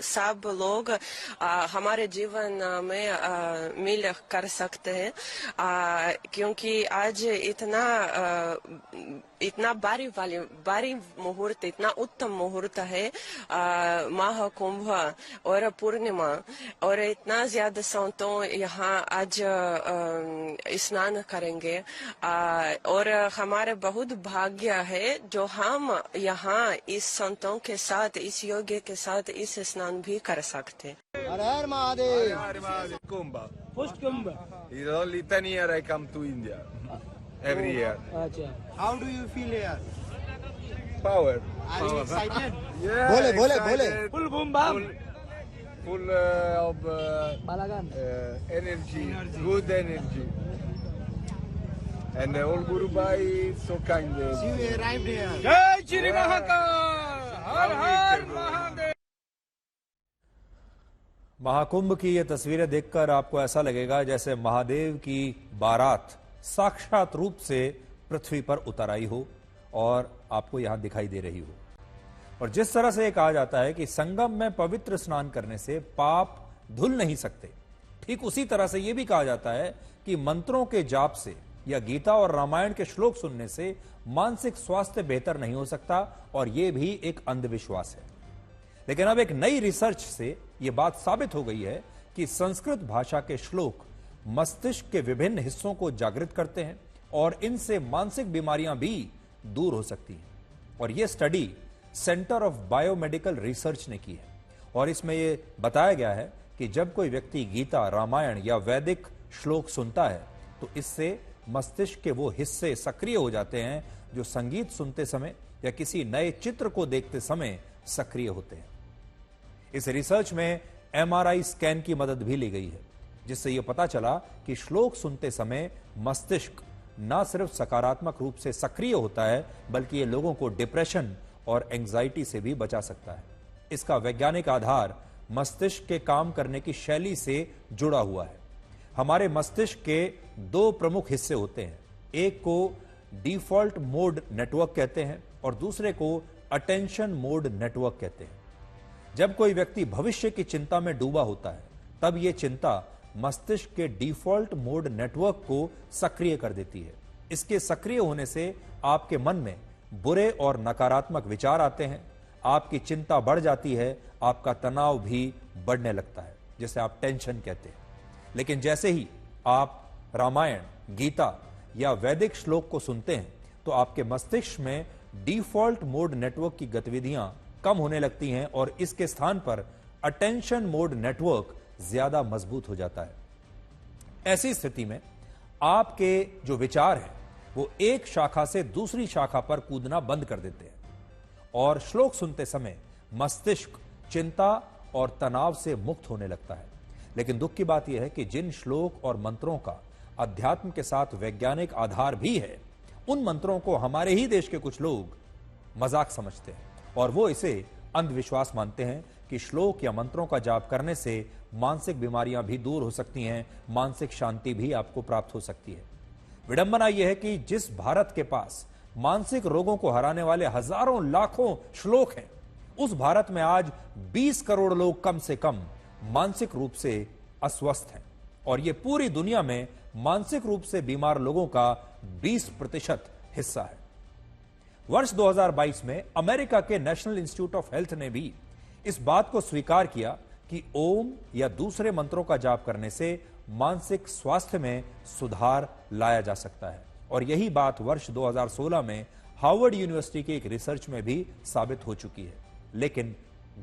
सब लोग हमारे जीवन में मिल कर सकते हैं, क्योंकि आज इतना बारी मुहूर्त, इतना उत्तम मुहूर्त है, महाकुंभ और पूर्णिमा, और इतना ज्यादा संतों यहाँ आज स्नान करेंगे, और हमारे बहुत भाग्य है जो हम यहाँ इस संतों के साथ, इस योग्य के साथ इस स्नान भी कर सकते। हर हर Mahadev. Kumbh. First Kumbh. It's only 10 years I come to India. Every year. How do you feel here? Power. Are you excited? Yeah. Bole. Full boom bam. Full of energy, good energy. And the old Guru Bhai is so kind. You arrived here. Jai Shri Mahakal! Har Har Mahadev! Mahakumbh की ये तस्वीरें देखकर आपको ऐसा लगेगा जैसे महादेव की बारात साक्षात रूप से पृथ्वी पर उतर आई हो और आपको यहां दिखाई दे रही हो। और जिस तरह से कहा जाता है कि संगम में पवित्र स्नान करने से पाप धुल नहीं सकते, ठीक उसी तरह से यह भी कहा जाता है कि मंत्रों के जाप से या गीता और रामायण के श्लोक सुनने से मानसिक स्वास्थ्य बेहतर नहीं हो सकता, और यह भी एक अंधविश्वास है। लेकिन अब एक नई रिसर्च से यह बात साबित हो गई है कि संस्कृत भाषा के श्लोक मस्तिष्क के विभिन्न हिस्सों को जागृत करते हैं और इनसे मानसिक बीमारियां भी दूर हो सकती हैं। और यह study centre of biomedical research ने की है और इसमें यह बताया गया है कि जब कोई व्यक्ति गीता, रामायण या वैदिक श्लोक सुनता है तो इससे मस्तिष्क के वो हिस्से सक्रिय हो जाते हैं जो संगीत सुनते समय या किसी नए चित्र को देखते समय सक्रिय होते हैं। इस रिसर्च में MRI स्कैन की मदद भी ली गई है, जिससे यह पता चला कि श्लोक सुनते समय मस्तिष्क न सिर्फ सकारात्मक रूप से सक्रिय होता है बल्कि ये लोगों को डिप्रेशन और एंजाइटी से भी बचा सकता है। इसका वैज्ञानिक आधार मस्तिष्क के काम करने की शैली से जुड़ा हुआ है। हमारे मस्तिष्क के दो प्रमुख हिस्से होते हैं, एक को डिफॉल्ट मोड नेटवर्क कहते हैं और दूसरे को अटेंशन मोड नेटवर्क कहते हैं। जब कोई व्यक्ति भविष्य की चिंता में डूबा होता है तब यह चिंता मस्तिष्क के डिफॉल्ट मोड नेटवर्क को सक्रिय कर देती है। इसके सक्रिय होने से आपके मन में बुरे और नकारात्मक विचार आते हैं, आपकी चिंता बढ़ जाती है, आपका तनाव भी बढ़ने लगता है, जिसे आप टेंशन कहते हैं। लेकिन जैसे ही आप रामायण, गीता या वैदिक श्लोक को सुनते हैं तो आपके मस्तिष्क में डिफॉल्ट मोड नेटवर्क की गतिविधियां कम होने लगती हैं और इसके स्थान पर अटेंशन मोड नेटवर्क ज्यादा मजबूत हो जाता है। ऐसी स्थिति में आपके जो विचार हैं वो एक शाखा से दूसरी शाखा पर कूदना बंद कर देते हैं और श्लोक सुनते समय मस्तिष्क चिंता और तनाव से मुक्त होने लगता है। लेकिन दुख की बात यह है कि जिन श्लोक और मंत्रों का अध्यात्म के साथ वैज्ञानिक आधार भी है, उन मंत्रों को हमारे ही देश के कुछ लोग मजाक समझते हैं और वो इसे अंधविश्वास मानते हैं कि श्लोक या मंत्रों का जाप करने से मानसिक बीमारियां भी दूर हो सकती हैं, मानसिक शांति भी आपको प्राप्त हो सकती है। विडंबना यह है कि जिस भारत के पास मानसिक रोगों को हराने वाले हजारों लाखों श्लोक हैं, उस भारत में आज 20 करोड़ लोग कम से कम मानसिक रूप से अस्वस्थ हैं और यह पूरी दुनिया में मानसिक रूप से बीमार लोगों का 20% हिस्सा है। वर्ष 2022 में अमेरिका के नेशनल इंस्टीट्यूट ऑफ हेल्थ ने भी इस बात को स्वीकार किया कि ओम या दूसरे मंत्रों का जाप करने से मानसिक स्वास्थ्य में सुधार लाया जा सकता है और यही बात वर्ष 2016 में हार्वर्ड यूनिवर्सिटी के एक रिसर्च में भी साबित हो चुकी है। लेकिन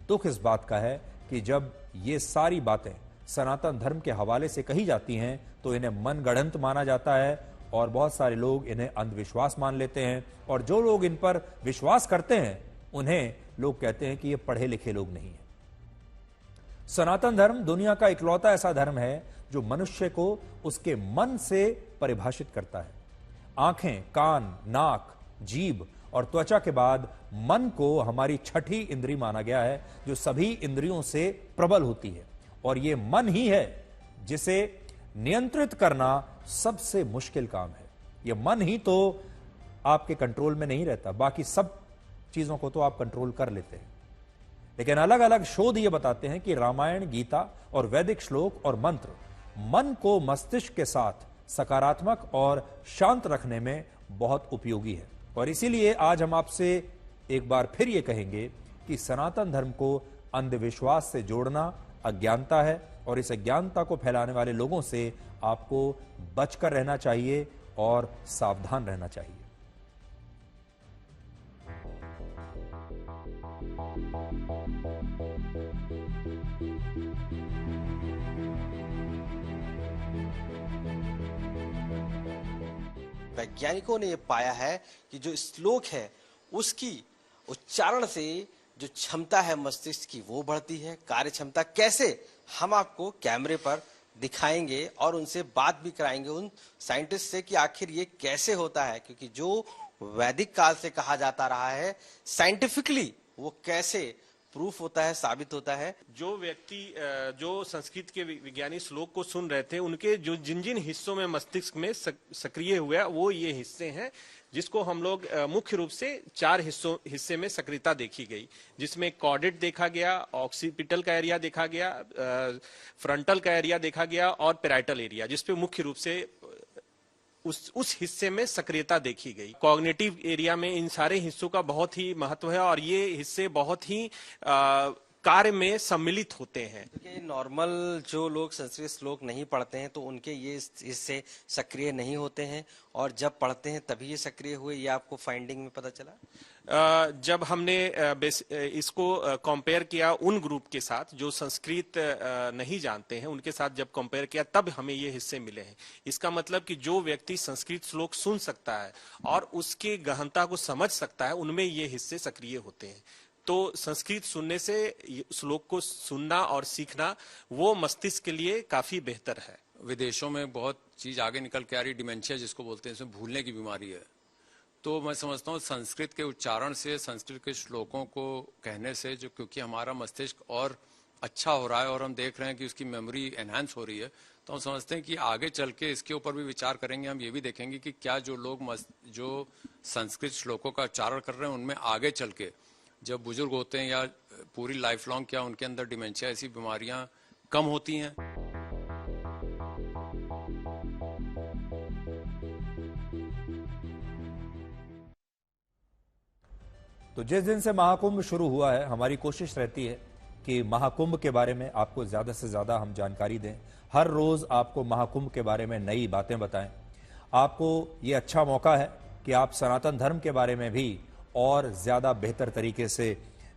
दुख इस बात का है कि जब ये सारी बातें सनातन धर्म के हवाले से कही जाती हैं तो इन्हें मनगढ़ंत माना जाता है और बहुत सारे लोग इन्हें अंधविश्वास मान लेते हैं और जो लोग इन पर विश्वास करते हैं उन्हें लोग कहते हैं कि ये पढ़े लिखे लोग नहीं हैं। सनातन धर्म दुनिया का इकलौता ऐसा धर्म है जो मनुष्य को उसके मन से परिभाषित करता है। आंखें, कान, नाक, जीभ और त्वचा के बाद मन को हमारी छठी इंद्री माना गया है जो सभी इंद्रियों से प्रबल होती है और यह मन ही है जिसे नियंत्रित करना सबसे मुश्किल काम है। यह मन ही तो आपके कंट्रोल में नहीं रहता, बाकी सब चीजों को तो आप कंट्रोल कर लेते हैं। लेकिन अलग अलग शोध यह बताते हैं कि रामायण, गीता और वैदिक श्लोक और मंत्र मन को मस्तिष्क के साथ सकारात्मक और शांत रखने में बहुत उपयोगी है और इसीलिए आज हम आपसे एक बार फिर यह कहेंगे कि सनातन धर्म को अंधविश्वास से जोड़ना अज्ञानता है और इस अज्ञानता को फैलाने वाले लोगों से आपको बचकर रहना चाहिए और सावधान रहना चाहिए। वैज्ञानिकों ने यह पाया है कि जो श्लोक है उसकी उच्चारण से जो क्षमता है मस्तिष्क की वो बढ़ती है। कार्य क्षमता कैसे, हम आपको कैमरे पर दिखाएंगे और उनसे बात भी कराएंगे उन साइंटिस्ट से कि आखिर ये कैसे होता है, क्योंकि जो वैदिक काल से कहा जाता रहा है साइंटिफिकली वो कैसे प्रूफ होता है, साबित होता है। जो व्यक्ति जो संस्कृत के विज्ञानी श्लोक को सुन रहे थे उनके जो जिन जिन हिस्सों में मस्तिष्क में सक्रिय हुआ वो ये हिस्से हैं जिसको हम लोग मुख्य रूप से 4 हिस्से में सक्रियता देखी गई, जिसमें कॉर्डेट देखा गया, ऑक्सीपिटल का एरिया देखा गया, फ्रंटल का एरिया देखा गया और पैराइटल एरिया, जिसपे मुख्य रूप से उस हिस्से में सक्रियता देखी गई। कॉग्निटिव एरिया में इन सारे हिस्सों का बहुत ही महत्व है और ये हिस्से बहुत ही कार्य में सम्मिलित होते हैं। नॉर्मल जो लोग संस्कृत श्लोक नहीं पढ़ते हैं तो उनके ये इससे सक्रिय नहीं होते हैं, और जब पढ़ते हैं तभी ये सक्रिय हुए, ये आपको फाइंडिंग में पता चला? जब हमने इसको कंपेयर किया उन ग्रुप के साथ जो संस्कृत नहीं जानते हैं, उनके साथ जब कंपेयर किया तब हमें ये हिस्से मिले हैं। इसका मतलब कि जो व्यक्ति संस्कृत श्लोक सुन सकता है और उसकी गहनता को समझ सकता है, उनमें ये हिस्से सक्रिय होते हैं। तो संस्कृत सुनने से श्लोक को सुनना और सीखना वो मस्तिष्क के लिए काफी बेहतर है। विदेशों में बहुत चीज आगे निकल के आ रही, डिमेंशिया जिसको बोलते हैं, इसमें भूलने की बीमारी है। तो मैं समझता हूँ संस्कृत के उच्चारण से, संस्कृत के श्लोकों को कहने से, जो क्योंकि हमारा मस्तिष्क और अच्छा हो रहा है और हम देख रहे हैं कि उसकी मेमोरी एनहांस हो रही है, तो हम समझते हैं कि आगे चल के इसके ऊपर भी विचार करेंगे। हम ये भी देखेंगे कि क्या जो लोग जो संस्कृत श्लोकों का उच्चारण कर रहे हैं, उनमें आगे चल के जब बुजुर्ग होते हैं या पूरी लाइफ लॉन्ग, क्या उनके अंदर डिमेंशिया ऐसी बीमारियां कम होती हैं। तो जिस दिन से महाकुंभ शुरू हुआ है, हमारी कोशिश रहती है कि महाकुंभ के बारे में आपको ज्यादा से ज्यादा हम जानकारी दें। हर रोज आपको महाकुंभ के बारे में नई बातें बताएं। आपको ये अच्छा मौका है कि आप सनातन धर्म के बारे में भी और ज्यादा बेहतर तरीके से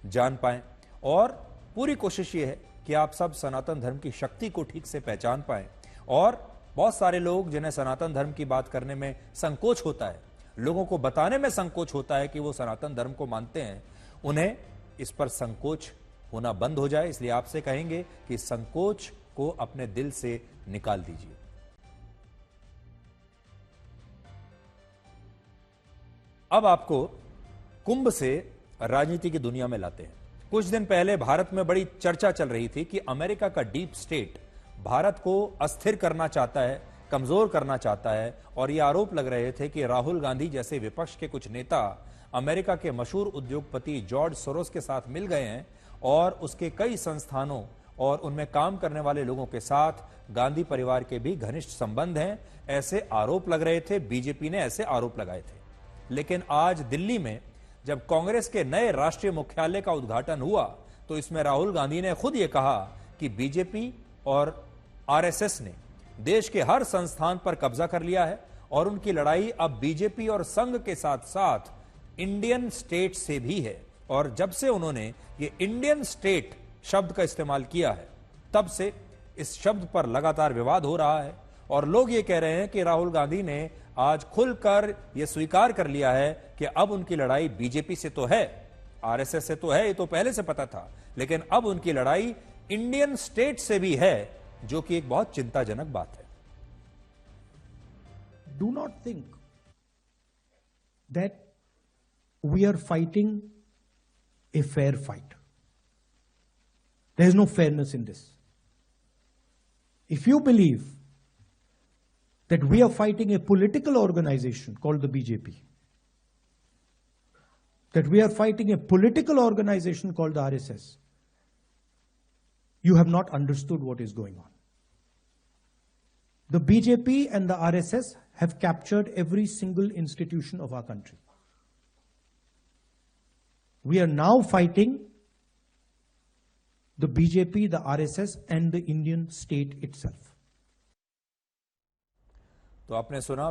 जान पाएं, और पूरी कोशिश ये है कि आप सब सनातन धर्म की शक्ति को ठीक से पहचान पाएं। और बहुत सारे लोग जिन्हें सनातन धर्म की बात करने में संकोच होता है, लोगों को बताने में संकोच होता है कि वो सनातन धर्म को मानते हैं, उन्हें इस पर संकोच होना बंद हो जाए। इसलिए आपसे कहेंगे कि संकोच को अपने दिल से निकाल दीजिए। अब आपको कुंभ से राजनीति की दुनिया में लाते हैं। कुछ दिन पहले भारत में बड़ी चर्चा चल रही थी कि अमेरिका का डीप स्टेट भारत को अस्थिर करना चाहता है, कमजोर करना चाहता है, और ये आरोप लग रहे थे कि राहुल गांधी जैसे विपक्ष के कुछ नेता अमेरिका के मशहूर उद्योगपति जॉर्ज सोरोस के साथ मिल गए हैं और उसके कई संस्थानों और उनमें काम करने वाले लोगों के साथ गांधी परिवार के भी घनिष्ठ संबंध हैं, ऐसे आरोप लग रहे थे। बीजेपी ने ऐसे आरोप लगाए थे। लेकिन आज दिल्ली में जब कांग्रेस के नए राष्ट्रीय मुख्यालय का उद्घाटन हुआ तो इसमें राहुल गांधी ने खुद यह कहा कि बीजेपी और आरएसएस ने देश के हर संस्थान पर कब्जा कर लिया है और उनकी लड़ाई अब बीजेपी और संघ के साथ साथ इंडियन स्टेट से भी है। और जब से उन्होंने ये इंडियन स्टेट शब्द का इस्तेमाल किया है, तब से इस शब्द पर लगातार विवाद हो रहा है और लोग ये कह रहे हैं कि राहुल गांधी ने आज खुलकर यह स्वीकार कर लिया है कि अब उनकी लड़ाई बीजेपी से तो है, आरएसएस से तो है, ये तो पहले से पता था, लेकिन अब उनकी लड़ाई इंडियन स्टेट से भी है, जो कि एक बहुत चिंताजनक बात है। Do not think that we are fighting a fair fight. There is no fairness in this. If you believe that we are fighting a political organization called the BJP, that we are fighting a political organization called the RSS, you have not understood what is going on. The BJP and the RSS have captured every single institution of our country. We are now fighting the BJP, the RSS and the Indian state itself. तो आपने सुना,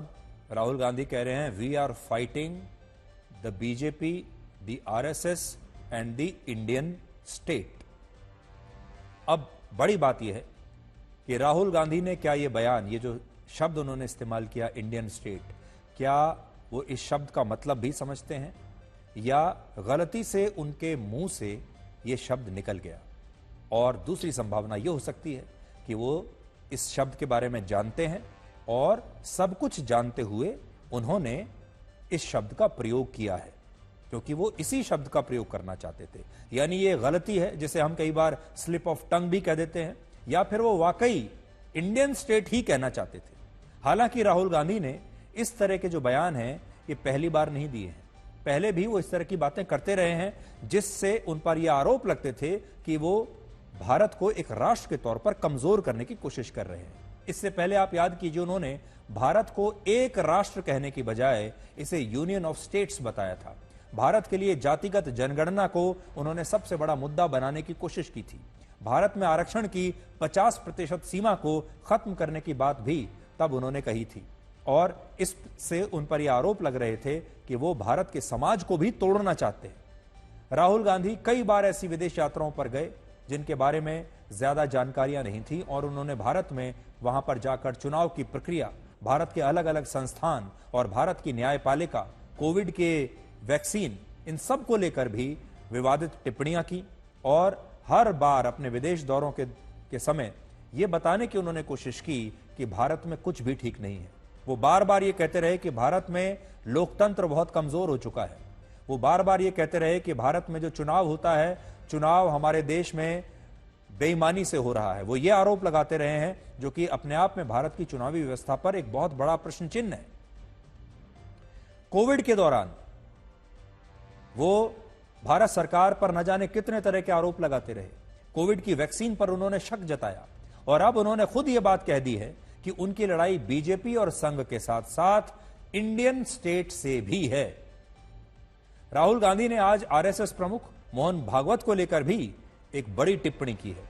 राहुल गांधी कह रहे हैं we are fighting the BJP, the RSS and the Indian state. अब बड़ी बात यह है कि राहुल गांधी ने क्या ये बयान, ये जो शब्द उन्होंने इस्तेमाल किया इंडियन स्टेट, क्या वो इस शब्द का मतलब भी समझते हैं या गलती से उनके मुंह से ये शब्द निकल गया। और दूसरी संभावना ये हो सकती है कि वो इस शब्द के बारे में जानते हैं और सब कुछ जानते हुए उन्होंने इस शब्द का प्रयोग किया है, क्योंकि वो इसी शब्द का प्रयोग करना चाहते थे। यानी ये गलती है जिसे हम कई बार स्लिप ऑफ टंग भी कह देते हैं, या फिर वो वाकई इंडियन स्टेट ही कहना चाहते थे। हालांकि राहुल गांधी ने इस तरह के जो बयान हैं ये पहली बार नहीं दिए हैं, पहले भी वो इस तरह की बातें करते रहे हैं जिससे उन पर यह आरोप लगते थे कि वो भारत को एक राष्ट्र के तौर पर कमजोर करने की कोशिश कर रहे हैं। इससे पहले आप याद कीजिए, उन्होंने भारत को एक राष्ट्र कहने की बजाय इसे यूनियन ऑफ स्टेट्स बताया था। भारत के लिए जातिगत जनगणना को उन्होंने सबसे बड़ा मुद्दा बनाने की कोशिश की थी। भारत में आरक्षण की 50% सीमा को खत्म करने की बात भी तब उन्होंने कही थी और इससे उन पर यह आरोप लग रहे थे कि वो भारत के समाज को भी तोड़ना चाहते हैं। राहुल गांधी कई बार ऐसी विदेश यात्राओं पर गए जिनके बारे में ज्यादा जानकारियां नहीं थी और उन्होंने भारत में वहां पर जाकर चुनाव की प्रक्रिया, भारत के अलग अलग संस्थान और भारत की न्यायपालिका, कोविड के वैक्सीन, इन सब को लेकर भी विवादित टिप्पणियां की और हर बार अपने विदेश दौरों के समय यह बताने की उन्होंने कोशिश की कि भारत में कुछ भी ठीक नहीं है। वो बार बार ये कहते रहे कि भारत में लोकतंत्र बहुत कमजोर हो चुका है। वो बार बार ये कहते रहे कि भारत में जो चुनाव होता है, चुनाव हमारे देश में बेईमानी से हो रहा है। वो ये आरोप लगाते रहे हैं जो कि अपने आप में भारत की चुनावी व्यवस्था पर एक बहुत बड़ा प्रश्न चिन्ह है। कोविड के दौरान वो भारत सरकार पर न जाने कितने तरह के आरोप लगाते रहे। कोविड की वैक्सीन पर उन्होंने शक जताया और अब उन्होंने खुद यह बात कह दी है कि उनकी लड़ाई बीजेपी और संघ के साथ साथ इंडियन स्टेट से भी है। राहुल गांधी ने आज आरएसएस प्रमुख मोहन भागवत को लेकर भी एक बड़ी टिप्पणी की है।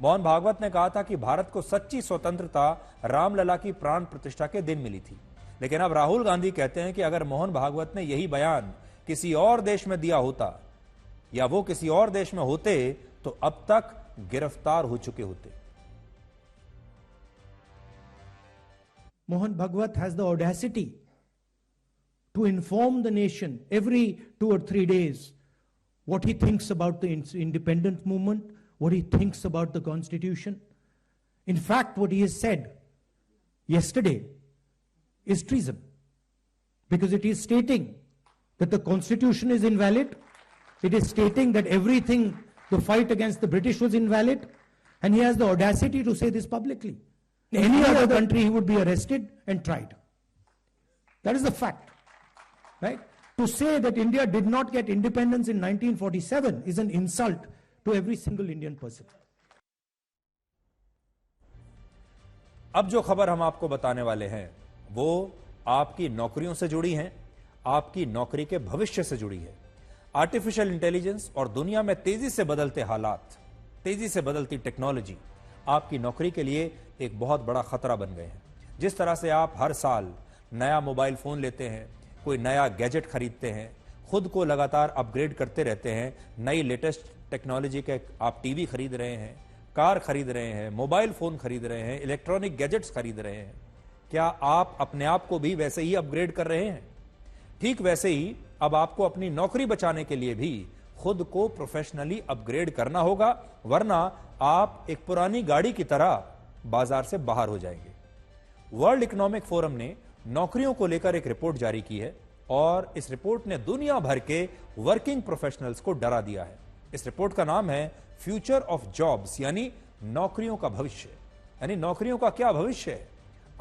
मोहन भागवत ने कहा था कि भारत को सच्ची स्वतंत्रता रामलला की प्राण प्रतिष्ठा के दिन मिली थी, लेकिन अब राहुल गांधी कहते हैं कि अगर मोहन भागवत ने यही बयान किसी और देश में दिया होता या वो किसी और देश में होते तो अब तक गिरफ्तार हो चुके होते। Mohan Bhagwat has the audacity to inform the nation every 2 or 3 days what he thinks about the independence movement, what he thinks about the constitution. In fact, what he has said yesterday is treason, because it is stating that the constitution is invalid, it is stating that everything, the fight against the British was invalid, and he has the audacity to say this publicly. In any other country, he would be arrested and tried. That is the fact, right? To say that India did not get independence in 1947 is an insult to every single Indian person. अब जो खबर हम आपको बताने वाले हैं वो आपकी नौकरियों से जुड़ी हैं, आपकी नौकरी के भविष्य से जुड़ी है। आर्टिफिशियल इंटेलिजेंस और दुनिया में तेजी से बदलते हालात, तेजी से बदलती टेक्नोलॉजी आपकी नौकरी के लिए एक बहुत बड़ा खतरा बन गए हैं। जिस तरह से आप हर साल नया मोबाइल फोन लेते हैं, कोई नया गैजेट खरीदते हैं, खुद को लगातार अपग्रेड करते रहते हैं, नई लेटेस्ट टेक्नोलॉजी के आप टीवी खरीद रहे हैं, कार खरीद रहे हैं, मोबाइल फोन खरीद रहे हैं, इलेक्ट्रॉनिक गैजेट्स खरीद रहे हैं, क्या आप अपने आप को भी वैसे ही अपग्रेड कर रहे हैं? ठीक वैसे ही अब आपको अपनी नौकरी बचाने के लिए भी खुद को प्रोफेशनली अपग्रेड करना होगा, वरना आप एक पुरानी गाड़ी की तरह बाजार से बाहर हो जाएंगे। वर्ल्ड इकोनॉमिक फोरम ने नौकरियों को लेकर एक रिपोर्ट जारी की है और इस रिपोर्ट ने दुनिया भर के वर्किंग प्रोफेशनल्स को डरा दिया है। इस रिपोर्ट का नाम है फ्यूचर ऑफ जॉब्स, यानी नौकरियों का भविष्य। यानी नौकरियों का क्या भविष्य है,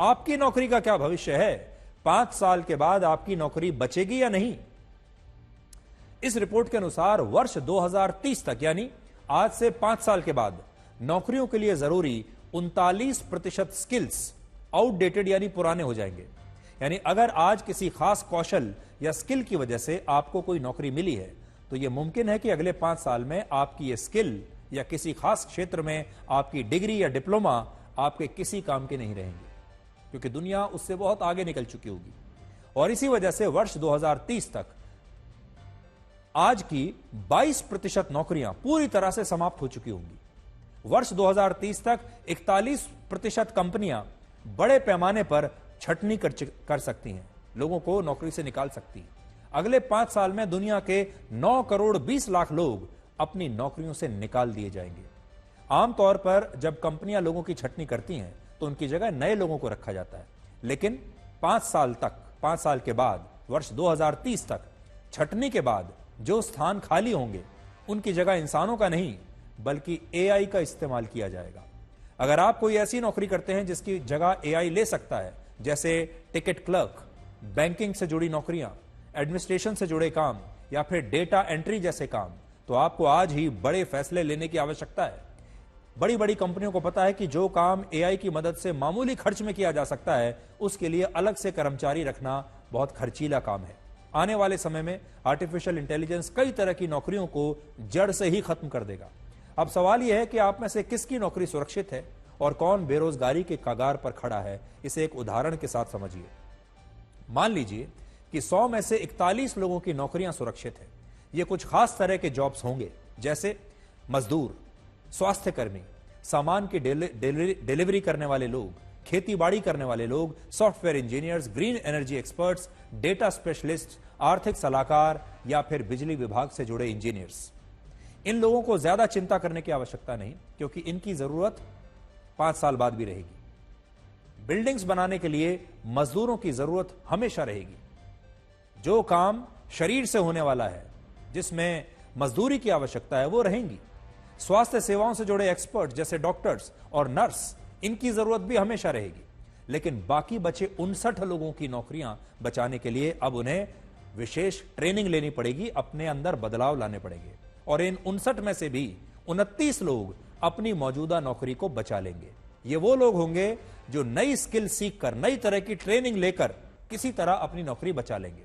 आपकी नौकरी का क्या भविष्य है, 5 साल के बाद आपकी नौकरी बचेगी या नहीं। इस रिपोर्ट के अनुसार वर्ष 2030 तक, यानी आज से 5 साल के बाद, नौकरियों के लिए जरूरी 39% स्किल्स आउटडेटेड यानी पुराने हो जाएंगे। यानी अगर आज किसी खास कौशल या स्किल की वजह से आपको कोई नौकरी मिली है तो यह मुमकिन है कि अगले 5 साल में आपकी ये स्किल या किसी खास क्षेत्र में आपकी डिग्री या डिप्लोमा आपके किसी काम के नहीं रहेंगे, क्योंकि दुनिया उससे बहुत आगे निकल चुकी होगी। और इसी वजह से वर्ष 2030 तक आज की 22% नौकरियां पूरी तरह से समाप्त हो चुकी होंगी। वर्ष 2030 तक 41% कंपनियां बड़े पैमाने पर छटनी कर सकती हैं, लोगों को नौकरी से निकाल सकती हैं। अगले 5 साल में दुनिया के 9 करोड़ 20 लाख लोग अपनी नौकरियों से निकाल दिए जाएंगे। आमतौर पर जब कंपनियां लोगों की छटनी करती हैं तो उनकी जगह नए लोगों को रखा जाता है, लेकिन 5 साल के बाद, वर्ष 2030 तक, छटनी के बाद जो स्थान खाली होंगे उनकी जगह इंसानों का नहीं बल्कि एआई का इस्तेमाल किया जाएगा। अगर आप कोई ऐसी नौकरी करते हैं जिसकी जगह एआई ले सकता है, जैसे टिकट क्लर्क, बैंकिंग से जुड़ी नौकरियां, एडमिनिस्ट्रेशन से जुड़े काम या फिर डेटा एंट्री जैसे काम, तो आपको आज ही बड़े फैसले लेने की आवश्यकता है। बड़ी बड़ी कंपनियों को पता है कि जो काम एआई की मदद से मामूली खर्च में किया जा सकता है उसके लिए अलग से कर्मचारी रखना बहुत खर्चीला काम है। आने वाले समय में आर्टिफिशियल इंटेलिजेंस कई तरह की नौकरियों को जड़ से ही खत्म कर देगा। अब सवाल यह है कि आप में से किसकी नौकरी सुरक्षित है और कौन बेरोजगारी के कगार पर खड़ा है। इसे एक उदाहरण के साथ समझिए। मान लीजिए कि 100 में से 41 लोगों की नौकरियां सुरक्षित है। ये कुछ खास तरह के जॉब्स होंगे, जैसे मजदूर, स्वास्थ्यकर्मी, सामान की डिलीवरी करने वाले लोग, खेती-बाड़ी करने वाले लोग, software engineers, green energy experts, data specialist, आर्थिक सलाहकार या फिर बिजली विभाग से जुड़े इंजीनियर्स। इन लोगों को ज्यादा चिंता करने की आवश्यकता नहीं, क्योंकि इनकी जरूरत 5 साल बाद भी रहेगी। बिल्डिंग्स बनाने के लिए मजदूरों की जरूरत हमेशा रहेगी। जो काम शरीर से होने वाला है, जिसमें मजदूरी की आवश्यकता है, वो रहेंगी। स्वास्थ्य सेवाओं से जुड़े एक्सपर्ट जैसे डॉक्टर्स और नर्स, इनकी जरूरत भी हमेशा रहेगी। लेकिन बाकी बचे 59 लोगों की नौकरियां बचाने के लिए अब उन्हें विशेष ट्रेनिंग लेनी पड़ेगी, अपने अंदर बदलाव लाने पड़ेंगे। और इन 59 में से भी 29 लोग अपनी मौजूदा नौकरी को बचा लेंगे। ये वो लोग होंगे जो नई स्किल सीखकर, नई तरह की ट्रेनिंग लेकर किसी तरह अपनी नौकरी बचा लेंगे।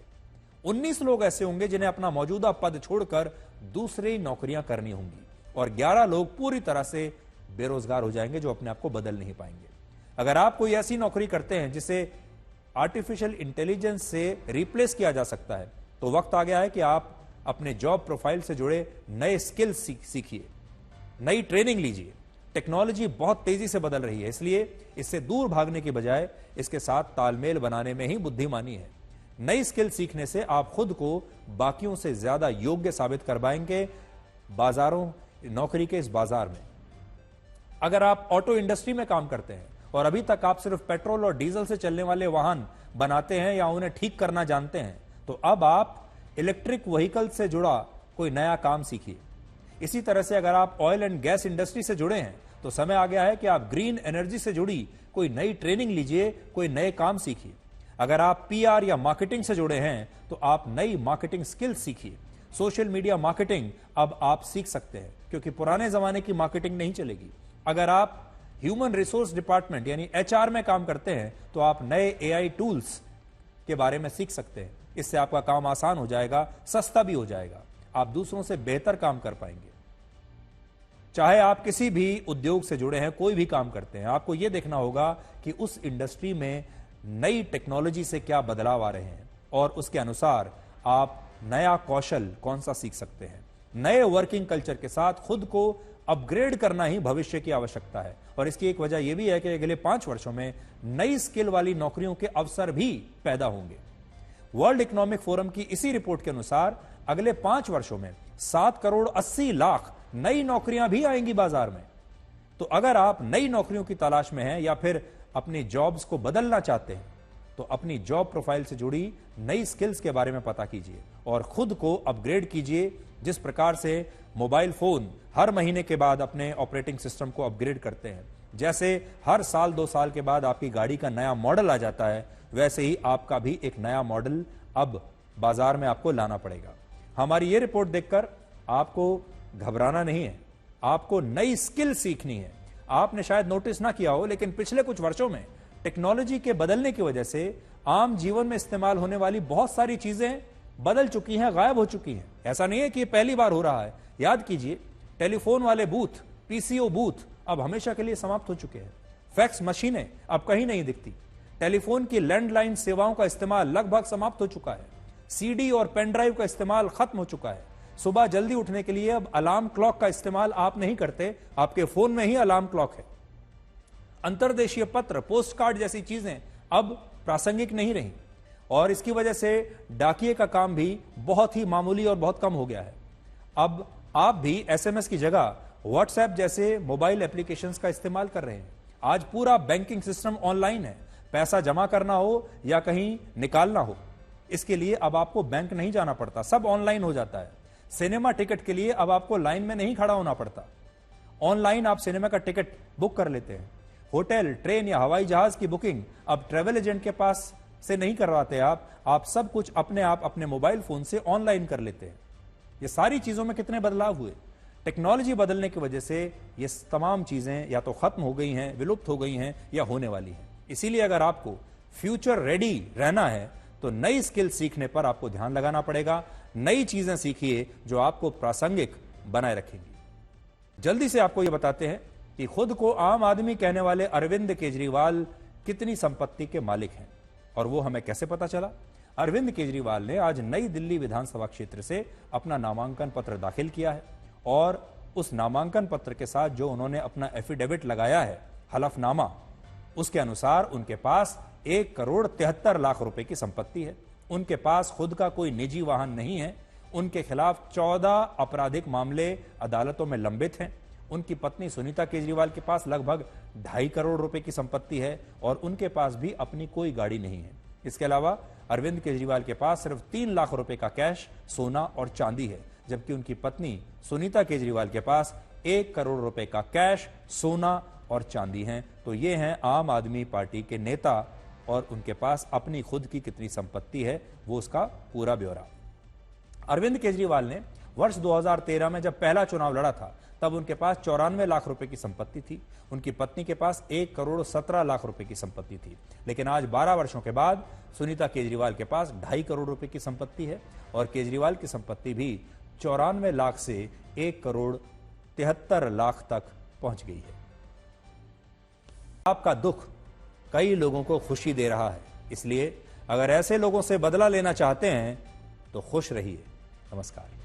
19 लोग ऐसे होंगे जिन्हें अपना मौजूदा पद छोड़कर दूसरी नौकरियां करनी होंगी। और 11 लोग पूरी तरह से बेरोजगार हो जाएंगे, जो अपने आप को बदल नहीं पाएंगे। अगर आप कोई ऐसी नौकरी करते हैं जिसे आर्टिफिशियल इंटेलिजेंस से रिप्लेस किया जा सकता है, तो वक्त आ गया है कि आप अपने जॉब प्रोफाइल से जुड़े नए स्किल्स सीखिए, नई ट्रेनिंग लीजिए। टेक्नोलॉजी बहुत तेजी से बदल रही है, इसलिए इससे दूर भागने की बजाय इसके साथ तालमेल बनाने में ही बुद्धिमानी है। नई स्किल सीखने से आप खुद को बाकियों से ज्यादा योग्य साबित कर पाएंगे बाजारों, नौकरी के इस बाजार में। अगर आप ऑटो इंडस्ट्री में काम करते हैं और अभी तक आप सिर्फ पेट्रोल और डीजल से चलने वाले वाहन बनाते हैं या उन्हें ठीक करना जानते हैं, तो अब आप इलेक्ट्रिक व्हीकल से जुड़ा कोई नया काम सीखिए। इसी तरह से अगर आप ऑयल एंड गैस इंडस्ट्री से जुड़े हैं, तो समय आ गया है कि आप ग्रीन एनर्जी से जुड़ी कोई नई ट्रेनिंग लीजिए, कोई नए काम सीखिए। अगर आप पीआर या मार्केटिंग से जुड़े हैं, तो आप नई मार्केटिंग स्किल्स सीखिए। सोशल मीडिया मार्केटिंग अब आप सीख सकते हैं, क्योंकि पुराने जमाने की मार्केटिंग नहीं चलेगी। अगर आप ह्यूमन रिसोर्स डिपार्टमेंट यानी एचआर में काम करते हैं, तो आप नए एआई टूल्स के बारे में सीख सकते हैं। इससे आपका काम आसान हो जाएगा, सस्ता भी हो जाएगा। आप दूसरों से बेहतर काम कर पाएंगे। चाहे आप किसी भी उद्योग से जुड़े हैं, कोई भी काम करते हैं, आपको यह देखना होगा कि उस इंडस्ट्री में नई टेक्नोलॉजी से क्या बदलाव आ रहे हैं और उसके अनुसार आप नया कौशल कौन सा सीख सकते हैं। नए वर्किंग कल्चर के साथ खुद को अपग्रेड करना ही भविष्य की आवश्यकता है। और इसकी एक वजह यह भी है कि अगले 5 वर्षों में नई स्किल वाली नौकरियों के अवसर भी पैदा होंगे। वर्ल्ड इकोनॉमिक फोरम की इसी रिपोर्ट के अनुसार अगले 5 वर्षों में 7 करोड़ 80 लाख नई नौकरियां भी आएंगी बाजार में। तो अगर आप नई नौकरियों की तलाश में हैं या फिर अपनी जॉब्स को बदलना चाहते हैं, तो अपनी जॉब प्रोफाइल से जुड़ी नई स्किल्स के बारे में पता कीजिए और खुद को अपग्रेड कीजिए। जिस प्रकार से मोबाइल फोन हर महीने के बाद अपने ऑपरेटिंग सिस्टम को अपग्रेड करते हैं, जैसे हर साल 2 साल के बाद आपकी गाड़ी का नया मॉडल आ जाता है, वैसे ही आपका भी एक नया मॉडल अब बाजार में आपको लाना पड़ेगा। हमारी ये रिपोर्ट देखकर आपको घबराना नहीं है, आपको नई स्किल सीखनी है। आपने शायद नोटिस ना किया हो, लेकिन पिछले कुछ वर्षों में टेक्नोलॉजी के बदलने की वजह से आम जीवन में इस्तेमाल होने वाली बहुत सारी चीजें बदल चुकी हैं, गायब हो चुकी हैं। ऐसा नहीं है कि पहली बार हो रहा है। याद कीजिए, टेलीफोन वाले बूथ, पीसीओ बूथ अब हमेशा के लिए समाप्त हो चुके हैं। फैक्स मशीनें अब कहीं नहीं दिखती। टेलीफोन की लैंडलाइन सेवाओं का इस्तेमाल लगभग समाप्त हो चुका है। सीडी और पेन ड्राइव का इस्तेमाल खत्म हो चुका है। सुबह जल्दी उठने के लिए अब अलार्म क्लॉक का इस्तेमाल आप नहीं करते, आपके फोन में ही अलार्म क्लॉक है। अंतर्देशीय पत्र, पोस्ट कार्ड जैसी चीजें अब प्रासंगिक नहीं रही और इसकी वजह से डाकिये का काम भी बहुत ही मामूली और बहुत कम हो गया है। अब आप भी एसएमएस की जगह व्हाट्सएप जैसे मोबाइल एप्लीकेशंस का इस्तेमाल कर रहे हैं। आज पूरा बैंकिंग सिस्टम ऑनलाइन है। पैसा जमा करना हो या कहीं निकालना हो, इसके लिए अब आपको बैंक नहीं जाना पड़ता, सब ऑनलाइन हो जाता है। सिनेमा टिकट के लिए अब आपको लाइन में नहीं खड़ा होना पड़ता, ऑनलाइन आप सिनेमा का टिकट बुक कर लेते हैं। होटल, ट्रेन या हवाई जहाज की बुकिंग अब ट्रेवल एजेंट के पास से नहीं करवाते आप सब कुछ अपने आप अपने मोबाइल फोन से ऑनलाइन कर लेते हैं। ये सारी चीजों में कितने बदलाव हुए। टेक्नोलॉजी बदलने की वजह से ये तमाम चीजें या तो खत्म हो गई हैं, विलुप्त हो गई हैं या होने वाली हैं। इसीलिए अगर आपको फ्यूचर रेडी रहना है तो नई स्किल सीखने पर आपको ध्यान लगाना पड़ेगा। नई चीजें सीखिए जो आपको प्रासंगिक बनाए रखेंगी। जल्दी से आपको यह बताते हैं कि खुद को आम आदमी कहने वाले अरविंद केजरीवाल कितनी संपत्ति के मालिक हैं और वो हमें कैसे पता चला। अरविंद केजरीवाल ने आज नई दिल्ली विधानसभा क्षेत्र से अपना नामांकन पत्र दाखिल किया है और उस नामांकन पत्र के साथ जो उन्होंने अपना एफिडेविट लगाया है, हलफनामा, उसके अनुसार उनके पास 1,73,00,000 रुपए की संपत्ति है। उनके पास खुद का कोई निजी वाहन नहीं है। उनके खिलाफ 14 आपराधिक मामले अदालतों में लंबित हैं। उनकी पत्नी सुनीता केजरीवाल के पास लगभग 2.5 करोड़ रुपए की संपत्ति है और उनके पास भी अपनी कोई गाड़ी नहीं है। इसके अलावा अरविंद केजरीवाल के पास सिर्फ 3 लाख रुपए का कैश, सोना और चांदी है, जबकि उनकी पत्नी सुनीता केजरीवाल के पास 1 करोड़ रुपए का कैश, सोना और चांदी है। तो ये हैं आम आदमी पार्टी के नेता और उनके पास अपनी खुद की कितनी संपत्ति है, वो उसका पूरा ब्यौरा। अरविंद केजरीवाल ने वर्ष 2013 में जब पहला चुनाव लड़ा था तब उनके पास 94 लाख रुपए की संपत्ति थी। उनकी पत्नी के पास 1,17,00,000 रुपए की संपत्ति थी। लेकिन आज 12 वर्षों के बाद सुनीता केजरीवाल के पास 2.5 करोड़ रुपए की संपत्ति है और केजरीवाल की संपत्ति भी 94 लाख से 1,73,00,000 तक पहुंच गई है। आपका दुख कई लोगों को खुशी दे रहा है, इसलिए अगर ऐसे लोगों से बदला लेना चाहते हैं तो खुश रहिए। नमस्कार।